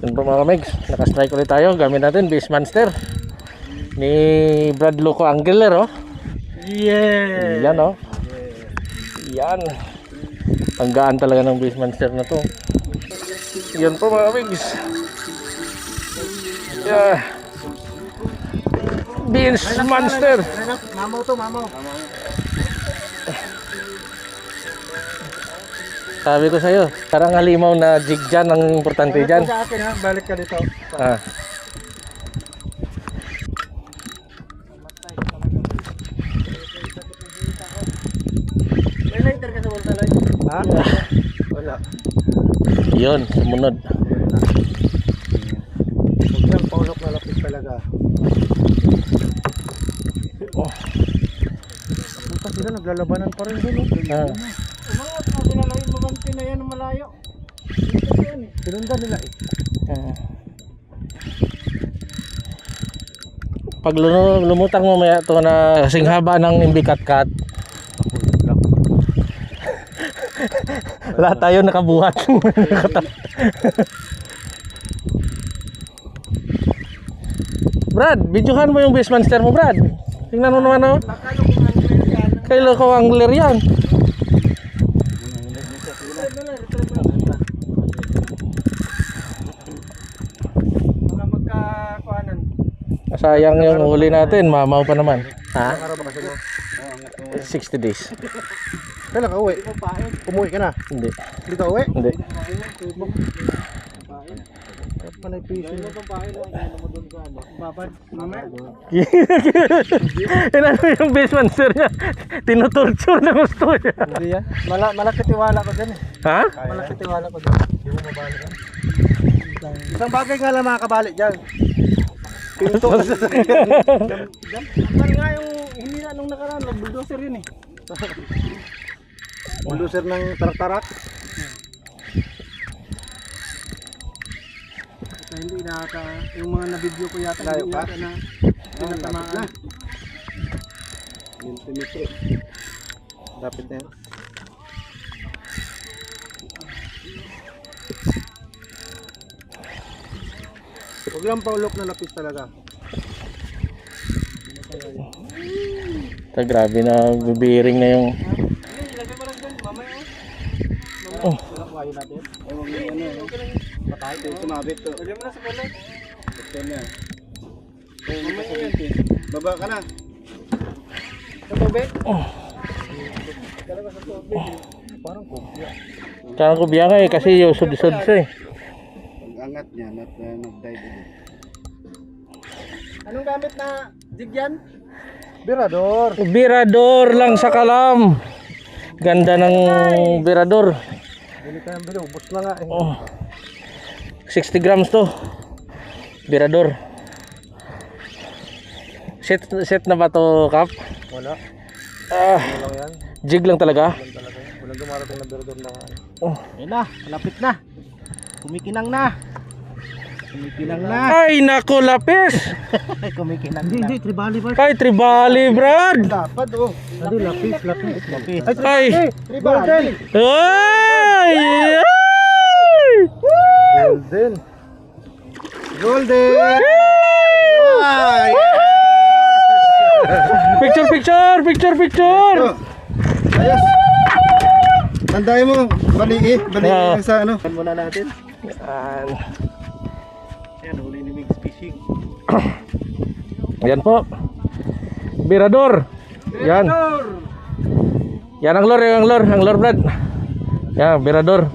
Yun po mga kamigs, nakastrike ulit tayo. Gamit natin Beastmaster ni Brad Loco Angler, oh. Yeah. Yan, oh. Yan. Tanggaan talaga ng Beastmaster na to. Yan po mga kamigs. Yeah. Beastmaster. Mamaw to, mamaw. Sabi ko sa'yo, parang halimaw na jig dyan ang importante dyan. Sa akin ha, balik ka dito. Ah. May lighter ka sa wall talay? Ha? Wala. Yun, sumunod. Huwag lang paulok na lapis talaga. Oh. Bukas sila naglalabanan pa rin doon. Ah. Umangat na sila lang yung mabanti na yan malayo. Sinundan nila eh. Ah. Pag lumutang mo maya to na kasing haba ng imbikat-kat. Lahat tayo nakabuhat. Brad, videohan mo yung Beastmaster mo, Brad. Tingnan mo naman, oh. Kailan ko angler yan. Mga magkakuhanan. Sayang yung huli natin, mamaw pa naman. Ha? Araw ba kasi mo? 60 days. Kailan ka uwi? Umuwi ka na? Hindi. Dito uwi? Hindi. Panay piso. Babad. Mamaya. Inano yung Beastmaster niya? Tinutorture na gusto niya. Hindi yan. Malaki tiwala ko dyan eh. Ha? Malaki tiwala ko dyan. Hindi mo mabalik yan. Isang bagay nga lang makakabalik dyan. Pinto ka sa sakyan. Yan nga yung hinila nung nakaraan. Bulldozer yun eh. Bulldozer ng tarak-tarak. Hindi nata yung mga na-video ko yata hindi yata na pinatamaan. Millimeter. Dapat na yan. Huwag lang paulok na lapis talaga. Grabe na, bibiring na yung... Ilagay mo lang dyan, mamaya. Oh. Kuhayin natin. Huwag mo ano. Patay ito, sumabit to. Lagyan mo na sa kulay. Ito na. Baba ka na. Sa tubig? Oh. Dalawa sa tubig. Parang kopya. Parang kubiya nga eh, kasi yung sud-sud siya eh. Ang-angat niya, nag-dive. Anong gamit na jig yan? Birador. Birador lang sa kalam. Ganda ng birador. Bili ka yung bili, ubos na nga eh. Oh. 60 grams to. Birador. Set na ba to, Kap? Wala. Ah, Wala yan. jig lang talaga. Walang dumarating na birador na nga. Oh. Ayun na, malapit na. Kumikinang na. Kumikinang na. Ay, nako, lapis. Kumikinang na. Hindi, tribali ba? Ay, tribali, Brad. Dapat oh. Hindi, lapis. Lapis. Ay. Tribali. Ay! Golden. Golden. Ay. Picture. Ayos. Tandaan mo, baliin Yeah. sa ano. Muna natin. Yan. Yan, huli ni Mix Fishing. Yan po. Birador. Yan. Yan ang lure, Brad. Yan, birador.